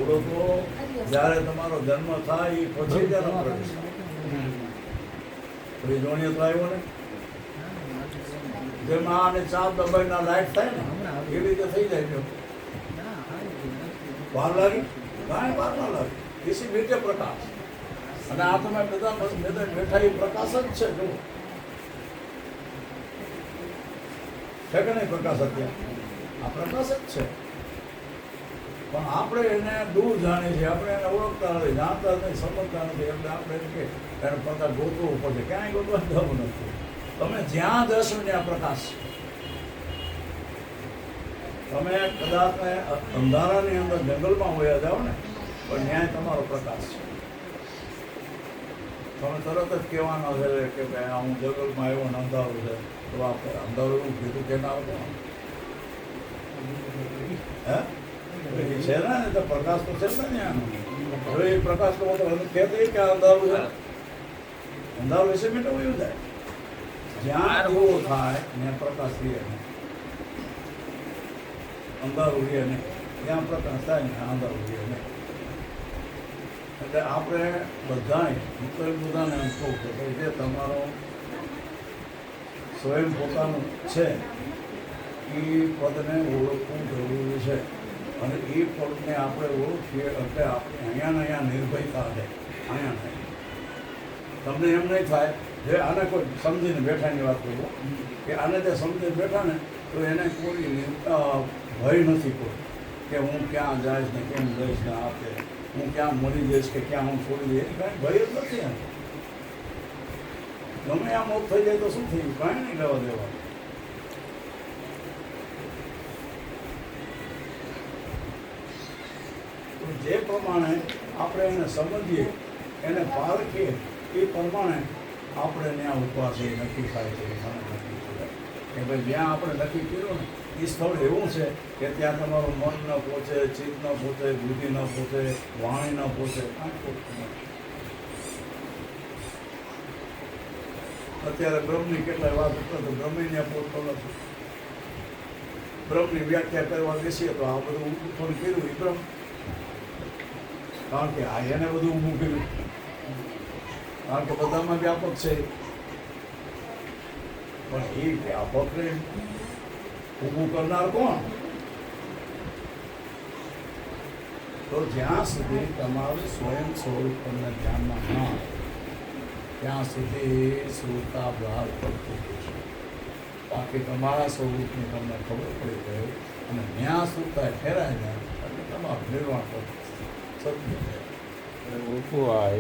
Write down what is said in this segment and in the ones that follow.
ઓળો તો જ્યારે તમારો જન્મ થાય એ પછી જ એનો પ્રવેશ થાય. પછી જોણીએ તો આવ્યો ને જેમ આ અને ચાર દબાઈના લાઈટ થાય ને એવી રીતે થઈ જાય. જો વાર લાગી કાંઈ વાર ના લાગે. એસી મીટે પ્રકાશ. અને આ તમે બધા બેઠા એ પ્રકાશ જ છે. જો છે કે નહીં પ્રકાશ? અત્યારે આ પ્રકાશ જ છે. પણ આપણે એને દૂર જાણીએ છીએ, આપણે એને ઓળખતા નથી, જાણતા નથી, સમજતા નથી. એટલે આપણે એમ કે એને પ્રકાશ ગોતવો પડશે. ક્યાંય ગોતવા જવું નથી. તમે જ્યાં જશો ત્યાં પ્રકાશ. તમે કદાચ અંધારાની અંદર જંગલમાં વયા જાઓ ને પણ ન્યાય તમારો પ્રકાશ છે. તમે તરત જ કહેવાનો છે કે ભાઈ હું જંગલમાં આવ્યો ને અંધારું છે, તો આપણે અંધારું એવું કીધું કે ના આવતો હે છે ને તો પ્રકાશ તો છે ને ત્યાં. હવે એ પ્રકાશ તો કહેતો કે અંધારું છે, અંધારું વિશે મિનિટ એવું જાય. જ્યાં એવો થાય ત્યાં પ્રકાશ રહે નહીં, અંધારું રહે નહીં. જ્યાં પ્રકાશ થાય ને અંધારું રહે નહીં. એટલે આપણે બધાએ બધાને એમ કહું કે ભાઈ જે તમારો સ્વયં પોતાનું છે એ પદને ઓળખવું જરૂરી છે. અને એ પદને આપણે ઓળખીએ એટલે આપણે અહીંયા નિર્ભયતા છે. અહીંયા નહીં. તમને એમ નહીં થાય જે આને કોઈ સમજીને બેઠાની વાત કરું કે આને જે સમજીને બેઠા ને તો એને કોઈ ભય નથી કોઈ કે હું ક્યાં જઈશ ને કેમ જઈશ ને આપે હું ક્યાં મરી જઈશ કે ક્યાં હું છોડી દઈશ એની કાંઈ ભય જ નથી. એમ ગમે આ મોત થઈ જાય તો શું થયું? કાંઈ નહીં લેવા દેવા. જે પ્રમાણે આપણે એને સમજીએ એને પારખીએ એ પ્રમાણે આપણે ત્યાં ઉભા છે નક્કી થાય છે. મને નક્કી થાય કે ભાઈ જ્યાં આપણે નક્કી કર્યું ને એ સ્થળ એવું છે કે ત્યાં તમારું મન ન પહોંચે, ચિત્ત ન પહોંચે, બુદ્ધિ ન પહોંચે, વાણી ન પહોંચે, કાંઈ પહોંચતું નથી. અત્યારે બ્રહ્મની કેટલાય વાત હતો તો બ્રહ્મની ત્યાં પહોંચતો નથી. બ્રહ્મની વ્યાખ્યા કરવા બેસીએ તો આ બધું થોડું કર્યું એ બ્રહ્મ. કારણ કે આ એને બધું ઊભું કર્યું. કારણ કે બધામાં વ્યાપક છે પણ એ વ્યાપકને ઊભું કરનાર કોણ? તો જ્યાં સુધી તમારું સ્વયં સ્વરૂપ તમને ધ્યાનમાં ન આવે ત્યાં સુધી શ્રોતા બહાર પડતું રહેશે. બાકી તમારા સ્વરૂપની તમને ખબર પડી ગઈ અને ત્યાં શ્રોતા ફેરાય જાય એટલે તમારું નિર્વાણ પડતું સત્ય.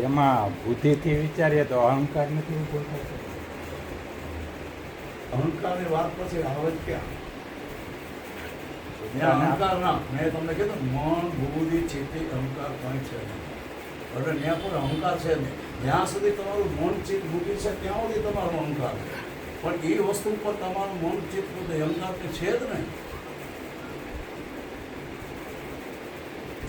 એમાં બુદ્ધિથી વિચારીએ તો અહંકાર નથી ઉભો થતો. અહંકારની વાત પછી આવે જ ક્યાં? અહંકાર ના, મેં તમને કીધું મન, બુદ્ધિ, ચિત્ત, અહંકાર કંઈ છે નહીં. એટલે ત્યાં કોઈ અહંકાર છે નહીં. જ્યાં સુધી તમારું મન, ચિત્ત, બુદ્ધિ છે ત્યાં સુધી તમારો અહંકાર છે. પણ એ વસ્તુ પર તમારું મન, ચિત્ત, બુદ્ધિ, અહંકાર છે જ નહીં.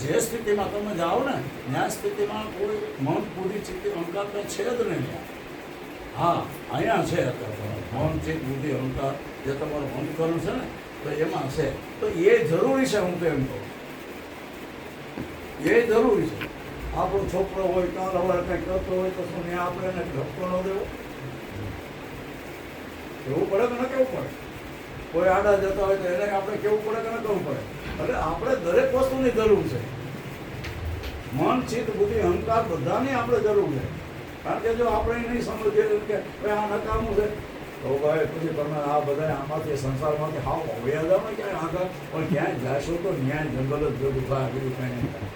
જે સ્થિતિમાં તમે જાઓ ને ત્યાં સ્થિતિમાં કોઈ મન, બુદ્ધિ, ચિત્ત, અહંકાર કંઈ છે જ નહીં. હા, અહીંયા છે અત્યારે મન, ચિત્ત, બુદ્ધિ, અહંકાર જે તમારું અંતકરણ છે ને તો એમાં છે. તો એ જરૂરી છે. હું તો એમ કહું એ જરૂરી છે. આપણો છોકરો હોય કાલ હવે કંઈ કરતો હોય તો શું ત્યાં આપણે એને ધક્કો ન દેવો? કેવું પડે કે ન કેવું પડે? કોઈ આડા જતા હોય તો એને આપણે કેવું પડે કે ન કરવું પડે? એટલે આપણે દરેક વસ્તુની જરૂર છે. મન, ચિત્ત, બુદ્ધિ, અહંકાર બધાની આપણે જરૂર છે. કારણ કે જો આપણે નહીં સમજીએ કે ભાઈ આ નકામું છે તો ભાઈ પછી તમે આ બધા આમાંથી સંસારમાંથી હાવ વયા જાઓ ને ક્યાંય આગળ પણ ક્યાંય જાશો તો ન્યાય જંગલ જ ભેગું થાય, બીજું કાંઈ નહીં થાય.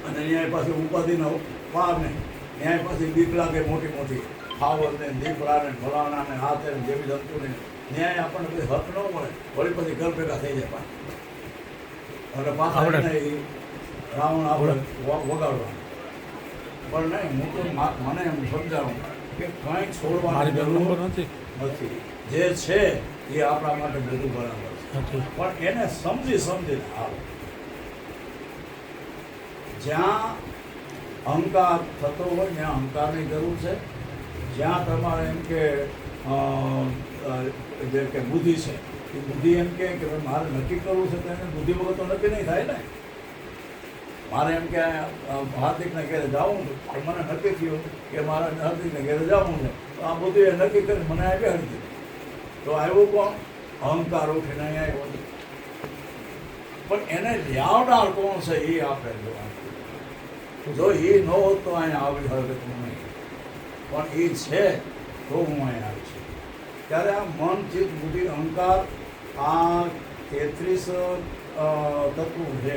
અને ન્યાય પાછી ઉપાધિનો પાર નહીં. ન્યાય પાછી બીક લાગે મોટી મોટી ખાવત ને દીપડા ને ફલાણા ને હાથે ને જેવી જંતુ ને ન્યાય આપણને કોઈ હક ન મળે. વળી પછી ઘર ભેગા થઈ જાય પાછા અને પાછા રાવણ આપણે વગાડવા. પણ નહીં, હું તો મને એમ સમજાવું કે કંઈ છોડવાની જરૂર નથી. જે છે એ આપણા માટે બધું બરાબર છે. પણ એને સમજીને આવો. જ્યાં અહંકાર થતો હોય ત્યાં અહંકારની જરૂર છે. જ્યાં તમારે એમ કે જે કે બુદ્ધિ છે એ બુદ્ધિ એમ કહે કે ભાઈ મારે નક્કી કરવું છે તો એને બુદ્ધિ વગર તો નક્કી નહીં થાય ને. મારે એમ કે હાર્દિકને ઘેરે જવું છે તો મને નક્કી થયું કે મારે હાર્દિકને ઘેરે જવું છે તો આ બધું એ નક્કી કરી મને આ બેહાડી દીધું. તો આવ્યું કોણ? અહંકાર ઉઠીને અહીંયા આવ્યો. પણ એને લાવનાર કોણ છે એ આપણે જોવાનું. જો એ ન હોત તો અહીંયા આવી હરકત નહીં, પણ એ છે તો હું અહીંયા આવી છું. ત્યારે આ મન, ચિત્ત, બુદ્ધિ, અહંકાર, આ 33 તત્વો છે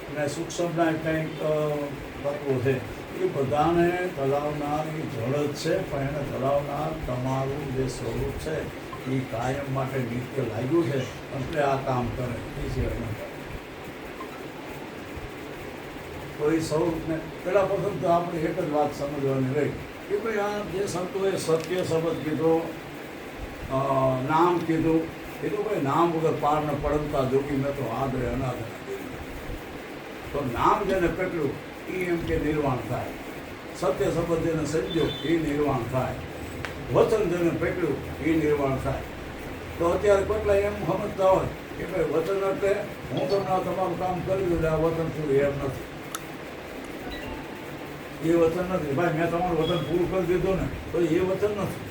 અને સૂક્ષ્મના કંઈક તત્વો છે, એ બધાને ચલાવનાર એ જળ જ છે. પણ એને ચલાવનાર તમારું જે સ્વરૂપ છે એ કાયમ માટે નિત્ય લાગ્યું છે એટલે આ કામ કરે. એ સિવાય ન કરે. તો એ સ્વરૂપને પહેલાં પ્રથમ તો આપણે એક જ વાત સમજવાની રહી કે ભાઈ આ જે સંતોએ સત્ય શબ્દ કીધો, નામ કીધું, એ તો ભાઈ નામ વગર પાર ન પડતા જોગી મેં તો આદરે અનાદરે. તો નામ જેને પકડ્યું એ એમ કે નિર્વાણ થાય. સત્ય શબ્દ જેને સમજ્યો એ નિર્વાણ થાય. વચન જેને પકડ્યું એ નિર્વાણ થાય. તો અત્યારે કેટલા એમ સમજતા હોય કે ભાઈ વચન એટલે હું તમને તમારું કામ કરી દઉં, આ વચન પૂરું. એમ નથી. એ વચન નથી. ભાઈ મેં તમારું વચન પૂરું કરી દીધું ને તો એ વચન નથી.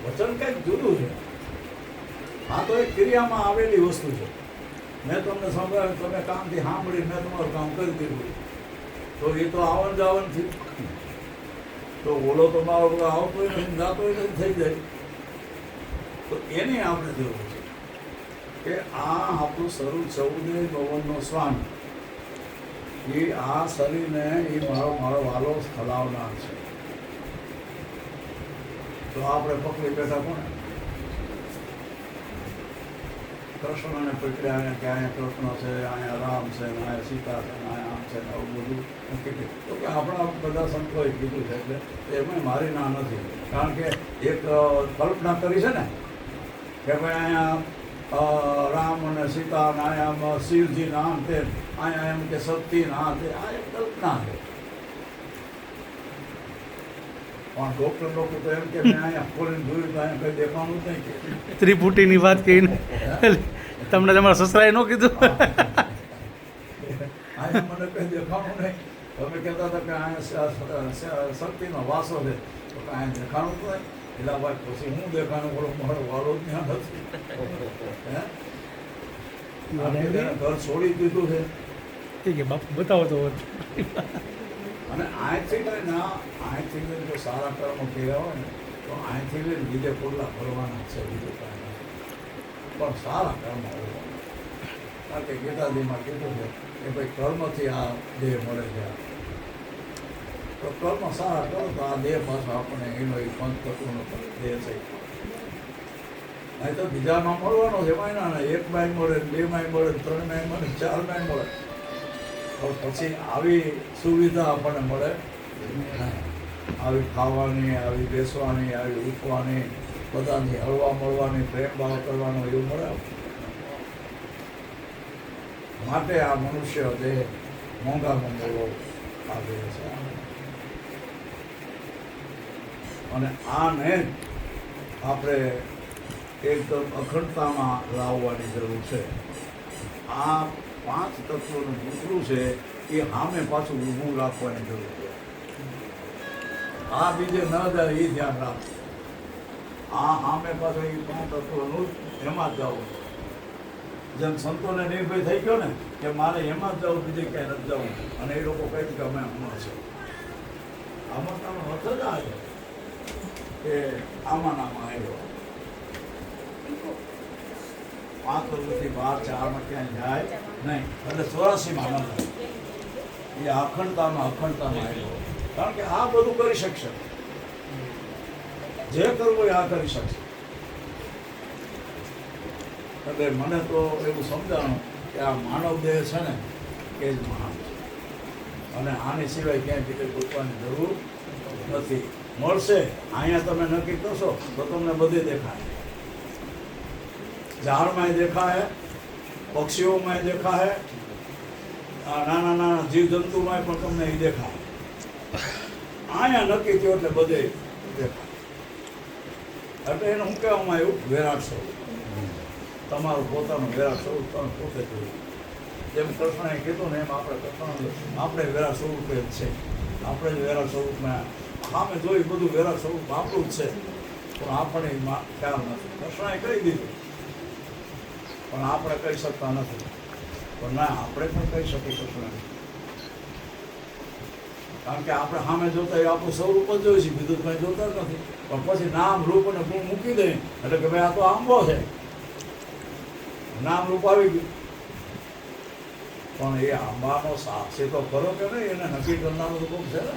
વચન કંઈક જુદું છે. આ તો એક ક્રિયામાં આવેલી વસ્તુ છે. મેં તમને સંભળાવ્યું, તમે કામથી સાંભળી, મેં તમારું કામ કરી દીધું, તો એ તો આવન જાવનથી. તો ઓલો તો મારો બધા આવતો નથી, જાતો નથી, થઈ જાય. તો એની આપણે જરૂર છે કે આ આપણું શરૂ 14 ભવનનો શ્વાન, એ આ શરીરને એ મારો વાલો હલાવનાર છે. તો આપણે પકડી બેઠા કોને? કૃષ્ણને પકડ્યા ને કે અહીંયા કૃષ્ણ છે, અહીંયા રામ છે, અહીંયા સીતા છે, અહીંયા આમ છે, આવું બધું નક્કી. તો કે આપણા બધા સંતોએ કીધું છે એટલે એમાં મારી ના નથી. કારણ કે એક કલ્પના કરી છે ને કે ભાઈ અહીંયા રામ અને સીતા અને અહીંયા શિવજી નામ તે, અહીંયા એમ કે શક્તિ ના તે, આ એક કલ્પના છે. પણ ડૉક્ટર લોકો તો એમ કે મેં અહીંયા ખોલીને જોયું તો અહીંયા કંઈ દેખાણું જ નહીં કે ત્રિપુટીની વાત કહીને તમને તમારા સસરાએ ન કીધું? અહીંયા મને કંઈ દેખાણું નહીં. તમે કહેતા હતા કે અહીંયા શક્તિનો વાસો છે, તો અહીંયા દેખાણું જ નહીં. એટલે ભાઈ પછી હું દેખાણું કરું? મારો વાળો જ ત્યાં નથી. ઘર છોડી દીધું છે. ઠીક છે બાપુ, બતાવો તો. અને અહીંથી લઈને અહીંથી લઈને જો સારા કર્મ કર્યા હોય ને તો અહીંથી લઈને બીજે પગલાં ભરવાના છે, બીજું કાંઈ નથી. પણ સારા કર્મ હોવા. કારણ કે ગીતાજીમાં કીધું છે કે ભાઈ કર્મથી આ દેહ મળે છે. તો કર્મ સારા કરો તો આ દેહ પાછો આપણે એનો એ પંચતત્વનો દેહ છે. અહીં તો બીજામાં મળવાનો છે, એમાં ના 1 માં મળે, 2 માં મળે, 3 માં મળે, 4 માં મળે. પછી આવી સુવિધા આપણને મળે નહીં. આવી ખાવાની, આવી બેસવાની, આવી ઉઠવાની, બધાની હળવા મળવાની, પ્રેમ ભાવ કરવાનો એવું મળે. માટે આ મનુષ્ય દેહ મોંઘામાં મોંઘો આવે છે. અને આને આપણે એકદમ અખંડતામાં લાવવાની જરૂર છે. આ 5 તત્વોનું ભૂતરું છે એ સામે પાછું ઊભું રાખવાની જરૂર છે. આ બીજે ન જાય એ ધ્યાન રાખો. આ સામે પાછું એ 5 તત્વોનું એમાં જ જવું. જેમ સંતોને નિર્ભય થઈ ગયો ને કે મારે એમાં જ જવું, બીજે ક્યાંય નથી જવું. અને એ લોકો કહે કે અમે હમણાં છે. આમાં તમે અર્થ જ આ છે કે આમાં નામાં આવ્યો 5 વર્ષથી 12 4 માં ક્યાંય જાય નહીં. એટલે 84માં ન થાય. એ અખંડતામાં આવ્યો. કારણ કે આ બધું કરી શકશે. જે કરવું એ આ કરી શકશે. એટલે મને તો એવું સમજાણું કે આ માનવ દેહ છે ને એ જ મહાન છે. અને આની સિવાય ક્યાંય બીજે ગોતવાની જરૂર નથી. મળશે અહીંયા તમે નક્કી કરશો તો તમને બધે દેખાય. ઝાડમાંય દેખાય, પક્ષીઓમાંય દેખાય, નાના નાના જીવજંતુમાંય પણ તમને એ દેખાય. અહીંયા નક્કી થયો એટલે બધે દેખાય. એટલે એને શું કહેવામાં આવ્યું? વિરાટ સ્વરૂપ. તમારું પોતાનું વિરાટ સ્વરૂપ તમે પોતે જોયું. જેમ કૃષ્ણએ કીધું ને એમ આપણે કૃષ્ણ આપણે વિરાટ સ્વરૂપે જ છે. આપણે જ વિરાટ સ્વરૂપમાં સામે જોઈ બધું વિરાટ સ્વરૂપ આપણું જ છે, પણ આપણે એમાં ખ્યાલ નથી. કૃષ્ણએ કહી દીધું પણ આપણે કહી શકતા નથી. પણ ના, આપણે પણ કહી શકીએ કૃષ્ણને, કારણ કે આપણે સામે જોતા એ આપણું સ્વરૂપ જ જોઈએ છે, બીજું કંઈ જોતા જ નથી. પણ પછી નામ રૂપ અને ગુણ મૂકી દઈએ એટલે કે ભાઈ આ તો આંબો છે, નામ રૂપ આવી ગયું. પણ એ આંબાનો સાક્ષી તો ખરો કે નહીં, એને નક્કી કરનારો તો કોણ છે ને?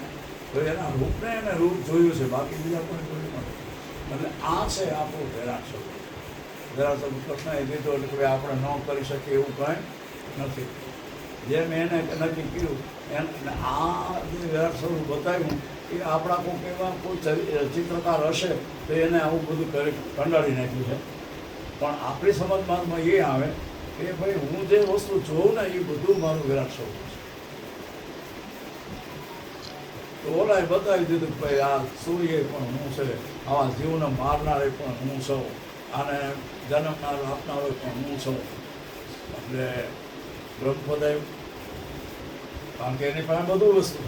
તો એના રૂપને એને રૂપ જોયું છે, બાકી બીજા કોઈ જોયું નથી. એટલે આ છે આપણું વિરાટ સ્વરૂપ. વિરાટ સ્વરૂપ કૃષ્ણએ કીધું એટલે કે ભાઈ આપણે ન કરી શકીએ એવું કંઈ નથી. જેમ એને નક્કી કર્યું એને આ જે વિરાટ સ્વરૂપ બતાવ્યું એ આપણા કોઈ એવા કોઈ ચિત્રકાર હશે તો એને આવું બધું કરી કંડાળી નાખ્યું છે. પણ આપણી સમજમાં એ આવે કે ભાઈ હું જે વસ્તુ જોઉં ને એ બધું મારું વિરાટ સ્વરૂપ છે. તો ઓલાએ બતાવી દીધું કે ભાઈ આ સૂર્ય પણ હું છે, આવા જીવને મારનારે પણ હું છું, આને જન્મનાર આપનારો પણ હું છું. એટલે બ્રહ્મપદાય, કારણ કે એની પાસે બધું વસ્તુ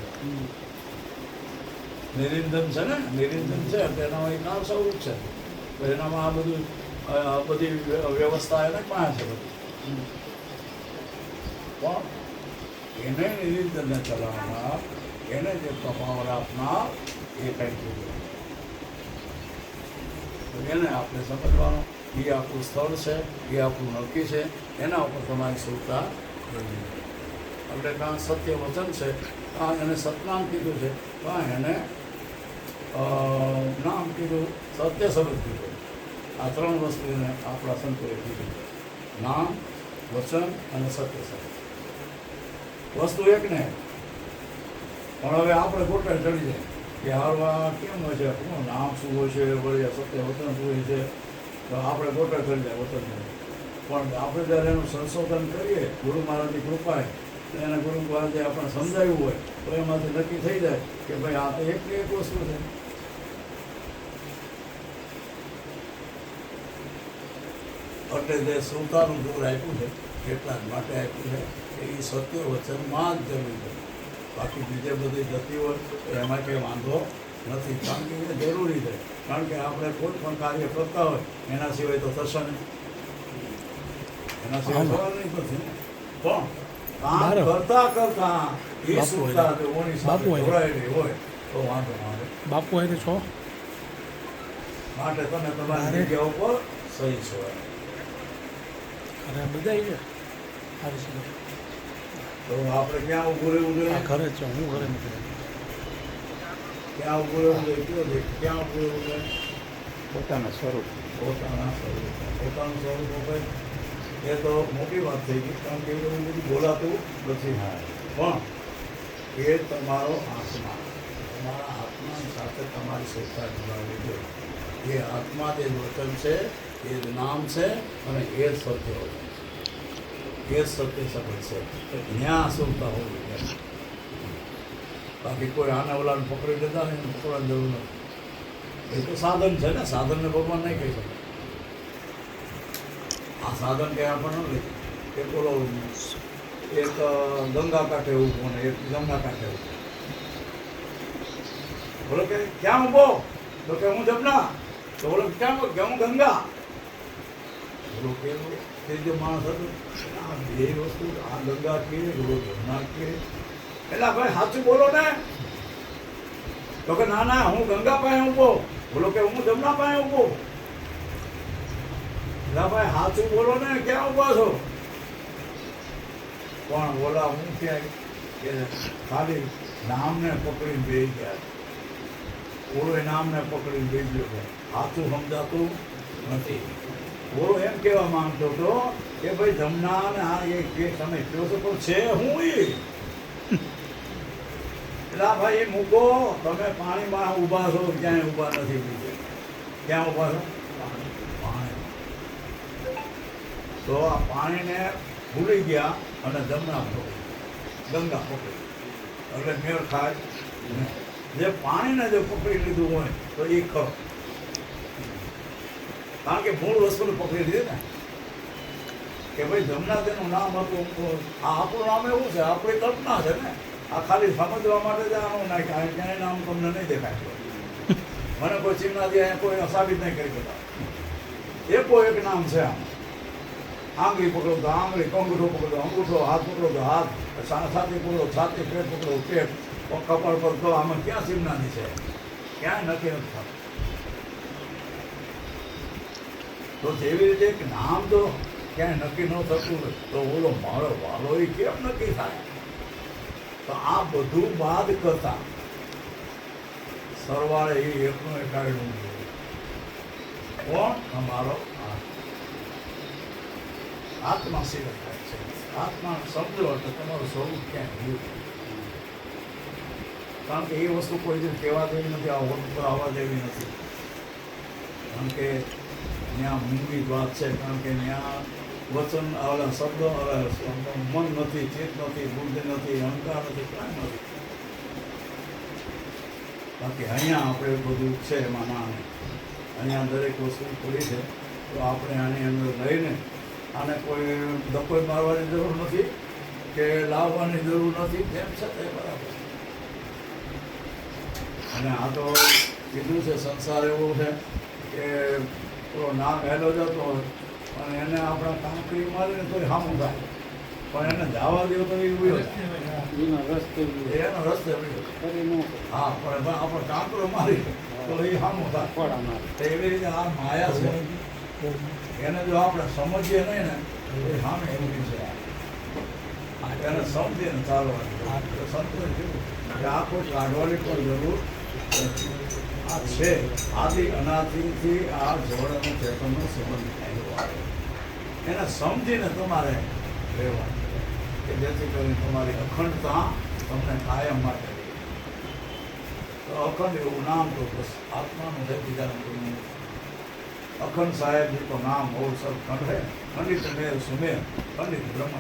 નિરિંદન છે ને, નિરિંદન છે એટલે એનામાં એક નામ સ્વરૂપ છે. તો એનામાં આ બધું બધી વ્યવસ્થા એને પાસે છે બધી. પણ એને નિરિંદનને ચલાવનાર, એને જે પાવર આપનાર એ કંઈક બીજું. તો એને આપણે સમજવાનું એ આપણું સ્થળ છે, એ આપણું નક્કી છે, એના ઉપર તમારી સુરતા એટલે કાં સત્ય વચન છે, કાં એને સતનામ કીધું છે, કાં એને નામ કીધું, સત્ય શબ્દ કીધું. આ ત્રણ વસ્તુ એને આપણા સંતોએ કીધું: નામ, વચન અને સત્ય શબ્દ. વસ્તુ એક ને, પણ હવે આપણે ગોટા ચડી જાય કે હારવા કેમ હોય છે, શું નામ શું હોય છે, વળી સત્ય વચન શું હોય છે, તો આપણે ગોટા ચડી જાય વચન. પણ આપણે જ્યારે એનું સંશોધન કરીએ ગુરુ મહારાજની કૃપાએ, એને ગુરુ મહારાજે આપણને સમજાવ્યું હોય તો એમાંથી નક્કી થઈ જાય કે ભાઈ આ તો એક વસ્તુ છે. એટલે જે શ્રોતાનું દૂર આપ્યું છે એટલા જ માટે આપ્યું છે કે એ સત્ય વચનમાં જ જરૂર છે. બાકી બીજે બધી જતી હોય તો એમાં કંઈ વાંધો નથી, કારણ કે એ જરૂરી છે. કારણ કે આપણે કોઈ પણ કાર્ય કરતા હોય એના સિવાય તો થશે નહીં, એના સિવાય થવાનું નથી ને. પણ કામ કરતા કરતા એ સુખતા ઓની સાથે જોડાયેલી હોય તો વાંધો ના આવે. બાપુ હોય તો છો માટે તમે તમારી જગ્યા ઉપર સહી છો. અરે બધા છે તો આપણે ક્યાં ઊભું રહેવું જોઈએ? ઘરે જ છું, હું ઘરે નથી. ક્યાં ઊભું રહેવું જોઈએ? કયો દે ક્યાં ઊભું રહેવું જોઈએ? પોતાના સ્વરૂપ. પોતાનું સ્વરૂપ ભાઈ એ તો મોટી વાત થઈ ગઈ, કારણ કે એવું બધું બોલાતું નથી. પણ એ તમારો આત્મા, તમારા આત્માની સાથે તમારી શ્રદ્ધા જોડાવી જોઈએ. એ આત્મા જે વચન છે, એ જ નામ છે અને એ જ સત્ય વચન છે, એ જ સત્ય શબ્દ છે. ત્યાં સુરતા હોવી જોઈએ. બાકી કોઈ આને ઓલાને પકડી લેતા ને એને પકડવાની જરૂર નથી. એ તો સાધન છે ને, સાધનને ભગવાન નહીં કહી શકે. આ સાધન કંઈ આપણને નથી કે બોલો એક ગંગા કાંઠે ઊભો ને એક ગંગા કાંઠે ઊભો. બોલો કે ક્યાં ઊભો? તો કે હું જમના. તો બોલો ક્યાં કે હું ગંગા. બોલો કે ત્રીજો માણસ હતો, આ બે વસ્તુ, આ ગંગા કે બોલો જમના કે. એટલે ભાઈ સાચું બોલો ને. તો કે ના ના હું ગંગા પાસે ઊભો. બોલો કે હું જમના પાસે ઊભો. ભાઈ સાચું બોલો ને, ક્યાં ઊભા છો? પણ બોલા હું ક્યાંય કે ખાલી નામને પકડીને બેસી ગયા. બોલો એ નામને પકડીને બેસી ગયો છે, સાચું સમજાતું નથી. બોલો એમ કહેવા માંગતો હતો કે ભાઈ જમના ને આ એ કે તમે કહો છો પણ છે હું એ. એટલે ભાઈ એ મૂકો, તમે પાણીમાં ઊભા છો, ક્યાંય ઊભા નથી. બીજે ક્યાં ઊભા છો? તો આ પાણીને ભૂલી ગયા અને જમના પકડી, ગંગા પકડી. એટલે મેળ ખાય. જે પાણીને જો પકડી લીધું હોય તો એ ખરો, કારણ કે મૂળ વસ્તુને પકડી લીધી ને. કે ભાઈ જમનાદેનું નામ હતું. આ આપણું નામ એવું છે, આપણી કલ્પના છે ને. આ ખાલી સમજવા માટે જ આનું નાખ્યા. ક્યાંય નામ તમને નહીં દેખાય. મને કોઈ ચીમનાથી અહીંયા કોઈ સાબિત નહીં કરી શકતા. એકો એક નામ છે આમ. આંગળી પકડો તો આંગળી, અંગૂઠો પકડો અંગૂઠો, હાથ પકડો તો હાથ, છાતી પકડો છાતી, પેટ પકડો પેટ, કપાળ પર તો આમાં ક્યાં ચીમનાની છે? ક્યાંય નક્કી નથી થતું. તો જેવી રીતે એક નામ તો ક્યાંય નક્કી ન થતું હોય તો ઓલો મારો વાલો એ કેમ નક્કી થાય? તો આ બધું બાદ કરતા સરવાળે એ એકનો એકાડું કોણ? અમારો આત્મા સિવાય થાય છે. આત્મા સમજો એટલે તમારું સ્વરૂપ ક્યાંય રહ્યું. કારણ કે એ વસ્તુ કોઈ દિવસ કહેવા જેવી નથી, આ હોટ ઉપર આવવા જેવી નથી. કારણ કે ત્યાં મૂંગી વાત છે. કારણ કે ત્યાં વચન ઓલા શબ્દ મન નથી, ચિત્ત નથી, બુદ્ધિ નથી, અહંકાર નથી, કાંઈ નથી. બાકી અહીંયા આપણે બધું છે એમાં નામ. અહીંયા દરેક વસ્તુ પડી છે. તો આપણે આની અંદર લઈને આને કોઈ ધક્કોઈ મારવાની જરૂર નથી કે લાવવાની જરૂર નથી. જેમ છે તે બરાબર. અને આ તો કીધું છે સંસાર એવો છે કે થોડો નામ હેલો જતો હોય અને એને આપણા કાંકરી મારીને તોય સામું થાય. પણ એને જવા દો તો એ ઉભી એનો રસ્તે હા, પણ આપણે કાંકરો મારી તો એ સામું થાય. તો એવી રીતે આ માયા છે. એને જો આપણે સમજીએ નહીં ને તો એ સામે એવી છે. એને સમજીને ચાલવાની સંતોષ જેવું કે આ કોઈ કાઢવાની કોઈ જરૂર નથી. આ છે આદિ અનાદિથી આ જળ અને ચેતનનો સંબંધ થયેલો આવે. એને સમજીને તમારે રહેવાનું કે જેથી કરીને તમારી અખંડતા તમને કાયમ માટે રહે. તો અખંડ એવું નામ તો બસ આત્માનું છે, બીજાનું કોઈ નહીં. અખંડ સાહેબનું તો નામ હોવ સબ ખંડ હે, ખંડિત મેર સુમેર, ખંડિત બ્રહ્મ.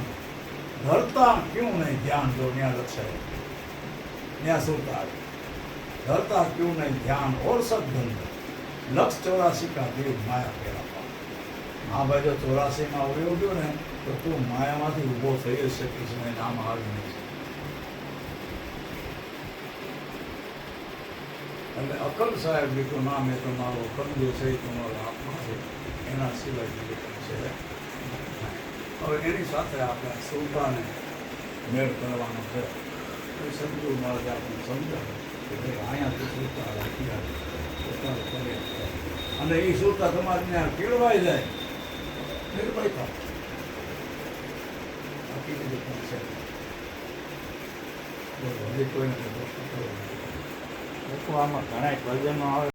ધરતા ક્યું નહીં ધ્યાન, જો ત્યાં લક્ષાય ત્યાં સુરતા આવે. धरता क्यों नहीं ध्यान और सदगंध, लक्ष्य 84 का देव माया पेरा पान. આ ભાઈ જો 84 માં ઉડ્યો ગયો ને તો તું માયામાંથી ઊભો થઈ શકીશ ને નામ આવી નહીં. એટલે અકલ સાહેબ લીધું નામ એ તમારો અખંડ છે, તમારો આત્મા છે, એના સિવાય બીજું છે. હવે એની સાથે આપણે સુરતાને મેળ કરવાનો છે. એ સદગુરુ મહારાજ આપણને સમજાવે કે ભાઈ અહીંયાથી સુરતા રાખી અને એ સુરતા તમારે ત્યાં કેળવાઈ જાય, નિર્ભય થાય. બાકી બધું પણ છે. હજી કોઈને લોકો આમાં ઘણા ભજનો આવે.